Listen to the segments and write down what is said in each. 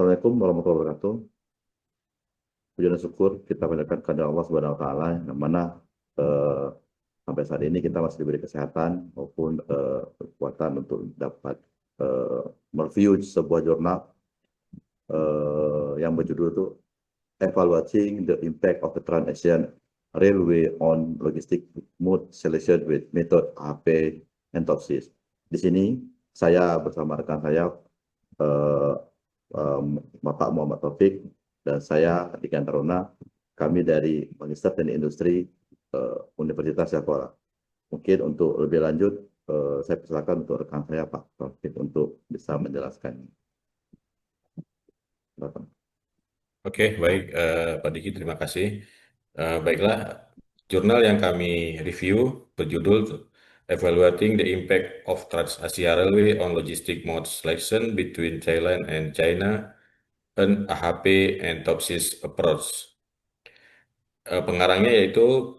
Assalamualaikum warahmatullahi wabarakatuh. Puji dan syukur kita panjatkan kepada Allah Subhanahu wa taala yang mana eh, sampai saat ini kita masih diberi kesehatan maupun kekuatan untuk dapat eh, mereview sebuah jurnal yang berjudul itu Evaluating the Impact of the Trans-Asian Railway on Logistic Mode Selection with Method HP and TOPSIS. Di sini saya bersama rekan saya eh, Bapak Muhammad Taufik dan saya Dika Taruna, kami dari Magister Teknik Industri Universitas Yatora. Mungkin untuk lebih lanjut, saya persilakan untuk rekan saya Pak Taufik untuk bisa menjelaskan. Silakan. Oke, baik Pak Diki, terima kasih. Baiklah, jurnal yang kami review berjudul Evaluating the Impact of Trans-Asia Railway on Logistic Mode Selection Between Thailand and China, an AHP and TOPSIS Approach. Pengarangnya yaitu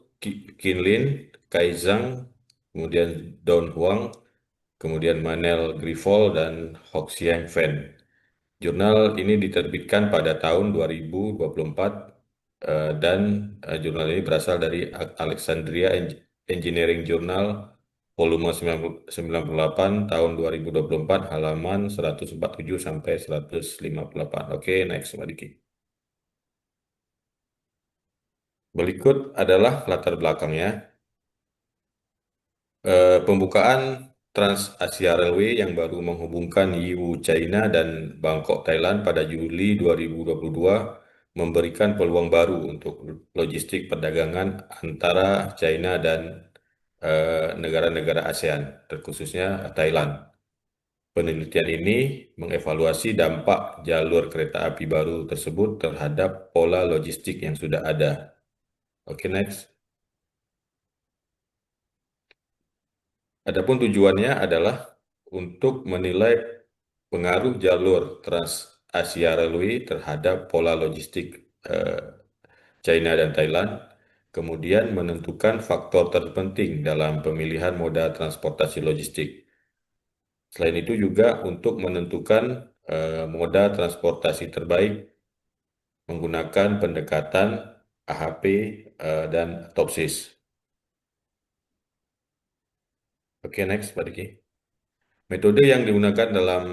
Qin Lin, Kai Zhang, kemudian Don Huang, kemudian Manel Grifol, dan Hoxiang Fen. Jurnal ini diterbitkan pada tahun 2024 dan jurnal ini berasal dari Alexandria Engineering Journal volume 98 tahun 2024 halaman 147 sampai 158. Oke, next Pak Diki. Berikut adalah latar belakangnya. Pembukaan Trans Asia Railway yang baru menghubungkan Yiwu China dan Bangkok Thailand pada Juli 2022 memberikan peluang baru untuk logistik perdagangan antara China dan negara-negara ASEAN, terkhususnya Thailand. Penelitian ini mengevaluasi dampak jalur kereta api baru tersebut terhadap pola logistik yang sudah ada. Oke, next. Adapun tujuannya adalah untuk menilai pengaruh jalur Trans Asia Railway terhadap pola logistik China dan Thailand, kemudian menentukan faktor terpenting dalam pemilihan moda transportasi logistik. Selain itu juga untuk menentukan moda transportasi terbaik menggunakan pendekatan AHP dan TOPSIS. Oke, next, Pak Diki. Metode yang digunakan dalam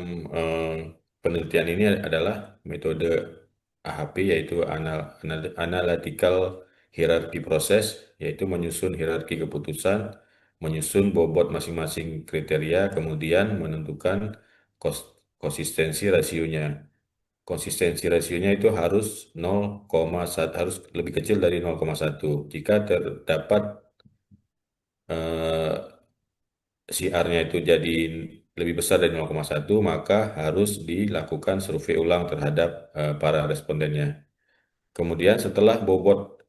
penelitian ini adalah metode AHP, yaitu Analytical Hierarchy Process, yaitu menyusun hierarki keputusan, menyusun bobot masing-masing kriteria, kemudian menentukan konsistensi rasionya. Konsistensi rasionya itu harus 0,1, harus lebih kecil dari 0,1. Jika terdapat CR-nya itu jadi lebih besar dari 0,1, maka harus dilakukan survei ulang terhadap para respondennya. Kemudian setelah bobot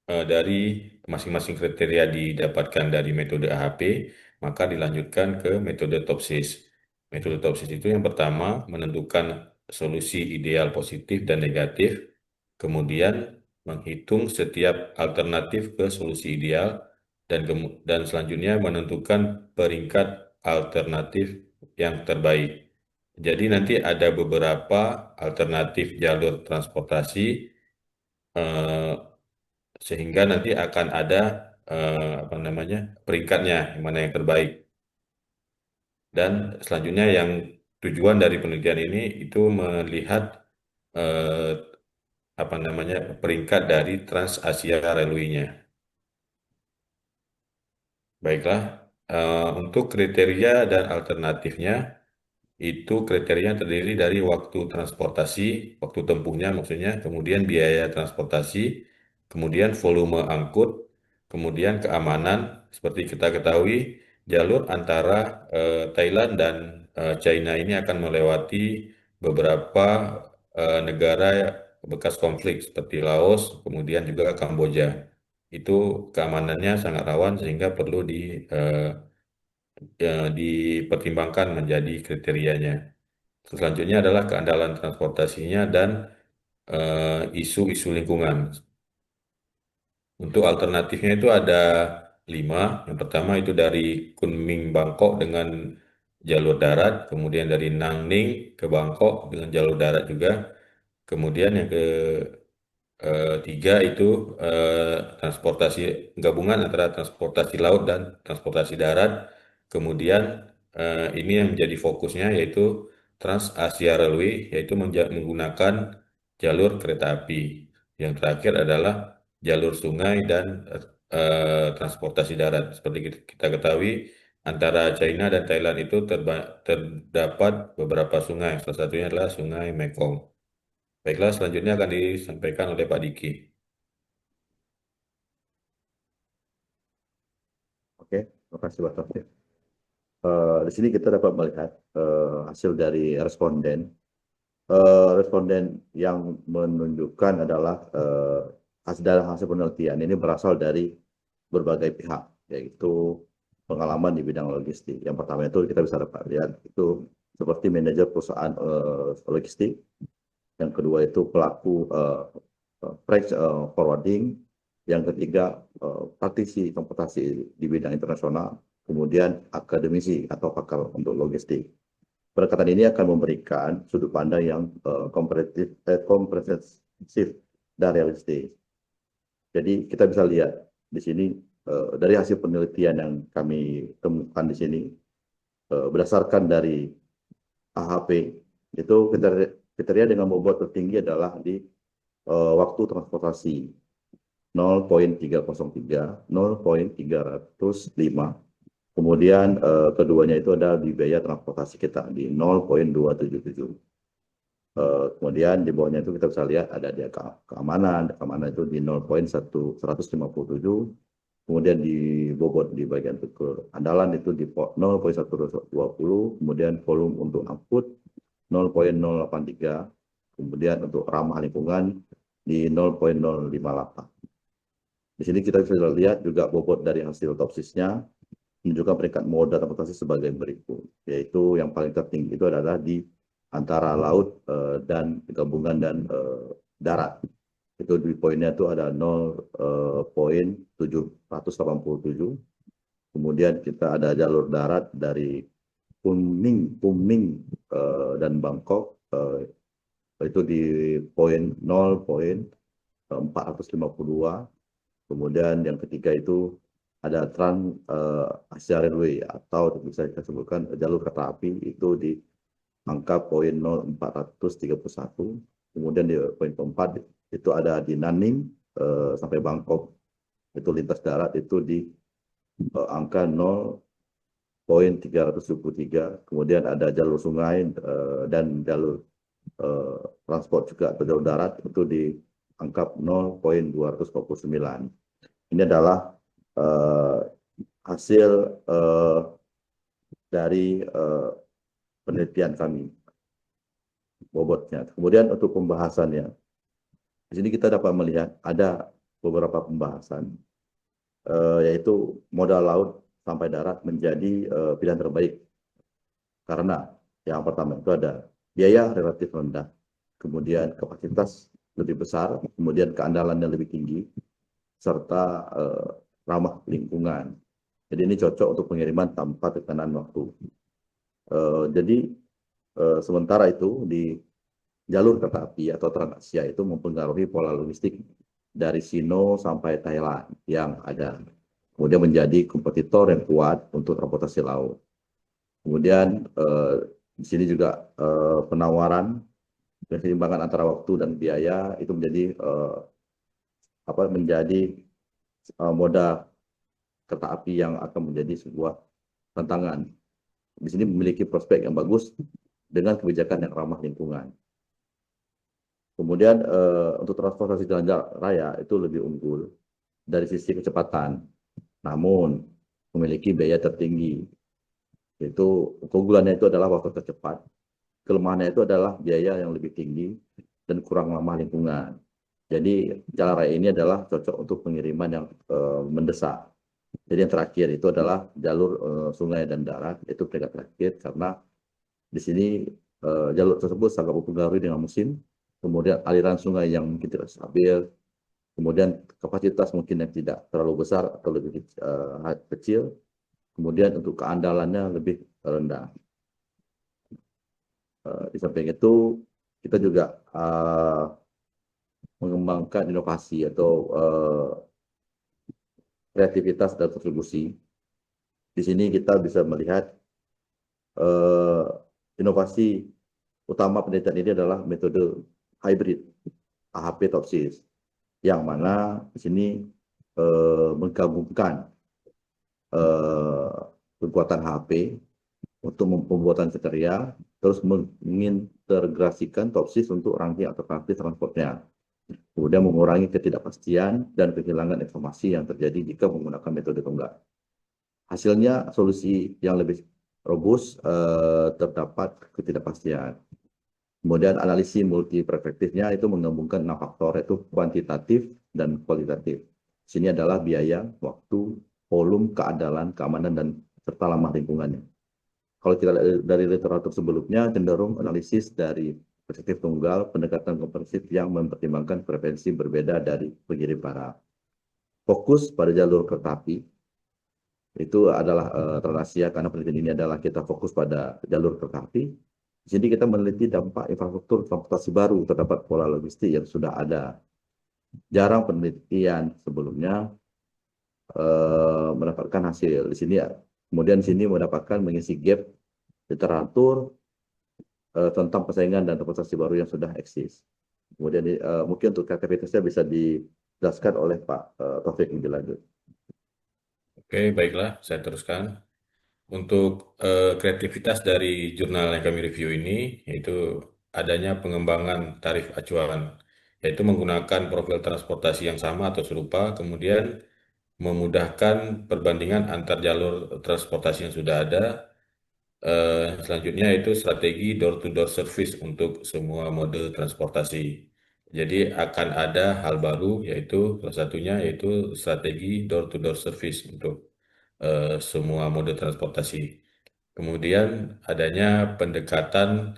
dari masing-masing kriteria didapatkan dari metode AHP, maka dilanjutkan ke metode TOPSIS. Metode TOPSIS itu yang pertama menentukan solusi ideal positif dan negatif, kemudian menghitung setiap alternatif ke solusi ideal, dan selanjutnya menentukan peringkat alternatif yang terbaik. Jadi nanti ada beberapa alternatif jalur transportasi eh, sehingga nanti akan ada apa namanya peringkatnya yang mana yang terbaik. Dan selanjutnya yang tujuan dari penelitian ini itu melihat eh, apa namanya peringkat dari Trans Asia Railway-nya. Baiklah, untuk kriteria dan alternatifnya itu kriteria terdiri dari waktu transportasi, waktu tempuhnya maksudnya, kemudian biaya transportasi, kemudian volume angkut, kemudian keamanan. Seperti kita ketahui, jalur antara Thailand dan China ini akan melewati beberapa negara bekas konflik seperti Laos, kemudian juga Kamboja. Itu keamanannya sangat rawan sehingga perlu dipertimbangkan menjadi kriterianya. Selanjutnya adalah keandalan transportasinya dan isu-isu lingkungan. Untuk alternatifnya itu ada 5. Yang pertama itu dari Kunming Bangkok dengan jalur darat, kemudian dari Nanning ke Bangkok dengan jalur darat juga. Kemudian yang ketiga itu transportasi gabungan antara transportasi laut dan transportasi darat. Kemudian ini yang menjadi fokusnya yaitu Trans Asia Railway, yaitu menggunakan jalur kereta api. Yang terakhir adalah jalur sungai dan transportasi darat. Seperti kita ketahui, antara China dan Thailand itu terdapat beberapa sungai. Salah satunya adalah Sungai Mekong. Baiklah, selanjutnya akan disampaikan oleh Pak Diki. Oke, terima kasih Pak Taufik. Di sini kita dapat melihat hasil dari responden. Responden yang menunjukkan adalah hasil penelitian ini berasal dari berbagai pihak, yaitu pengalaman di bidang logistik. Yang pertama itu kita bisa dapat lihat itu seperti manajer perusahaan logistik. Yang kedua itu pelaku freight forwarding. Yang ketiga praktisi transportasi di bidang internasional. Kemudian akademisi atau pakar untuk logistik. Pendekatan ini akan memberikan sudut pandang yang komprehensif dan realistis. Jadi kita bisa lihat di sini dari hasil penelitian yang kami temukan di sini berdasarkan dari AHP itu kriteria dengan bobot tertinggi adalah di waktu transportasi 0,303, 0,305. Kemudian keduanya itu ada di biaya transportasi kita di 0,277. Kemudian di bawahnya itu kita bisa lihat ada di keamanan itu di 0,157. Kemudian di bobot di bagian andalan itu di 0,120. Kemudian volume untuk angkut 0,083. Kemudian untuk ramah lingkungan di 0,058. Di sini kita bisa lihat juga bobot dari hasil otopsisnya menunjukkan peringkat moda transportasi sebagai berikut, yaitu yang paling tertinggi itu adalah di antara laut dan gabungan dan darat. Itu di poinnya itu ada 0,787. Kemudian kita ada jalur darat dari Kunming dan Bangkok itu di poin 0,452. Kemudian yang ketiga itu ada Trans Asia Railway atau bisa kita sebutkan jalur kereta api itu di angka poin 0,431. Kemudian di poin keempat itu ada di Nanning sampai Bangkok itu lintas darat itu di angka 0,373. Kemudian ada jalur sungai dan jalur transport juga atau jalur darat itu di angka 0,249. Ini adalah hasil dari penelitian kami bobotnya. Kemudian untuk pembahasannya, di sini kita dapat melihat ada beberapa pembahasan, yaitu modal laut sampai darat menjadi pilihan terbaik karena yang pertama itu ada biaya relatif rendah, kemudian kapasitas lebih besar, kemudian keandalannya lebih tinggi, serta ramah lingkungan. Jadi ini cocok untuk pengiriman tanpa tekanan waktu. Jadi sementara itu di jalur kereta api atau Trans-Asia itu mempengaruhi pola logistik dari Sino sampai Thailand yang ada. Kemudian menjadi kompetitor yang kuat untuk transportasi laut. Kemudian di sini juga penawaran keseimbangan antara waktu dan biaya itu menjadi moda kereta api yang akan menjadi sebuah tantangan. Di sini memiliki prospek yang bagus dengan kebijakan yang ramah lingkungan. Kemudian untuk transportasi jalan raya itu lebih unggul dari sisi kecepatan, namun memiliki biaya tertinggi. Itu keunggulannya itu adalah waktu tercepat, kelemahannya itu adalah biaya yang lebih tinggi dan kurang ramah lingkungan. Jadi jalan raya ini adalah cocok untuk pengiriman yang mendesak. Jadi yang terakhir itu adalah jalur sungai dan darat, itu peringkat terakhir karena di sini jalur tersebut sangat mempengaruhi dengan musim, kemudian aliran sungai yang mungkin tidak stabil, kemudian kapasitas mungkin yang tidak terlalu besar atau lebih kecil, kemudian untuk keandalannya lebih rendah. Di samping itu kita juga mengembangkan inovasi atau kreativitas dan kontribusi. Di sini kita bisa melihat eh, inovasi utama penelitian ini adalah metode hybrid AHP topsis, yang mana di sini menggabungkan eh, kekuatan HP untuk pembuatan kriteria, terus mengintegrasikan topsis untuk rangkaian alternatif transportnya. Kemudian mengurangi ketidakpastian dan kehilangan informasi yang terjadi jika menggunakan metode tunggal. Hasilnya solusi yang lebih robust, terdapat ketidakpastian. Kemudian analisis multi perspektifnya itu menggabungkan 6 faktor, yaitu kuantitatif dan kualitatif. Sini adalah biaya, waktu, volume, keandalan, keamanan, dan serta lama lingkungannya. Kalau kita lihat dari literatur sebelumnya, cenderung analisis dari perspektif tunggal, pendekatan komprehensif yang mempertimbangkan preferensi berbeda dari pengirim barang. Fokus pada jalur kereta api itu adalah Transasia, karena penelitian ini adalah kita fokus pada jalur kereta api. Di sini kita meneliti dampak infrastruktur transportasi baru terdapat pola logistik yang sudah ada. Jarang penelitian sebelumnya mendapatkan hasil. Di sini ya. Kemudian di sini mendapatkan mengisi gap literatur tentang persaingan dan transportasi baru yang sudah eksis. Kemudian mungkin untuk kreativitasnya bisa dijelaskan oleh Pak Taufik lebih lanjut. Oke, baiklah, saya teruskan. Untuk kreativitas dari jurnal yang kami review ini, yaitu adanya pengembangan tarif acuan, yaitu menggunakan profil transportasi yang sama atau serupa, kemudian memudahkan perbandingan antar jalur transportasi yang sudah ada. Selanjutnya itu strategi door-to-door service untuk semua mode transportasi. Jadi akan ada hal baru, yaitu salah satunya yaitu strategi door-to-door service untuk semua mode transportasi. Kemudian adanya pendekatan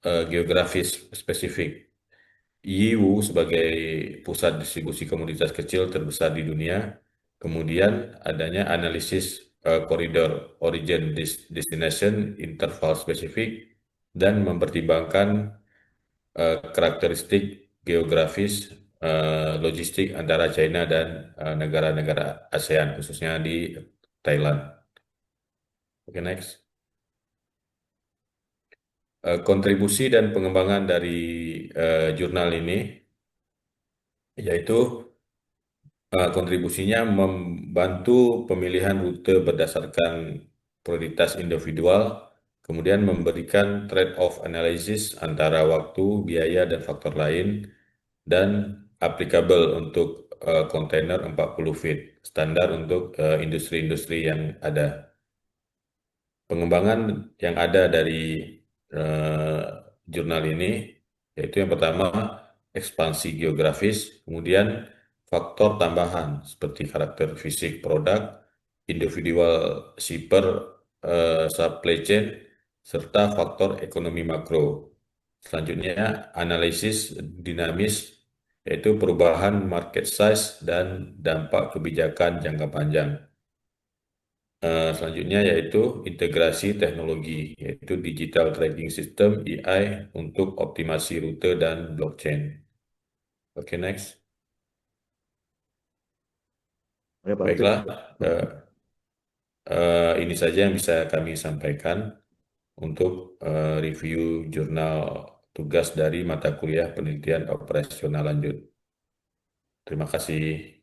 geografis spesifik. Yiwu sebagai pusat distribusi komoditas kecil terbesar di dunia. Kemudian adanya analisis koridor origin destination interval spesifik dan mempertimbangkan karakteristik geografis logistik antara China dan negara-negara ASEAN, khususnya di Thailand. Oke, next. Kontribusi dan pengembangan dari jurnal ini yaitu kontribusinya membantu pemilihan rute berdasarkan prioritas individual, kemudian memberikan trade-off analysis antara waktu, biaya, dan faktor lain, dan applicable untuk kontainer 40 feet, standar untuk industri-industri yang ada. Pengembangan yang ada dari eh, jurnal ini, yaitu yang pertama ekspansi geografis, kemudian faktor tambahan seperti karakter fisik produk, individual shipper, supply chain, serta faktor ekonomi makro. Selanjutnya analisis dinamis, yaitu perubahan market size dan dampak kebijakan jangka panjang. Selanjutnya yaitu integrasi teknologi, yaitu Digital Tracking System (DTS) untuk optimasi rute dan blockchain. Oke, next. Oke, Pak Taufik. Baiklah, ini saja yang bisa kami sampaikan untuk review jurnal tugas dari mata kuliah penelitian operasional lanjut. Terima kasih.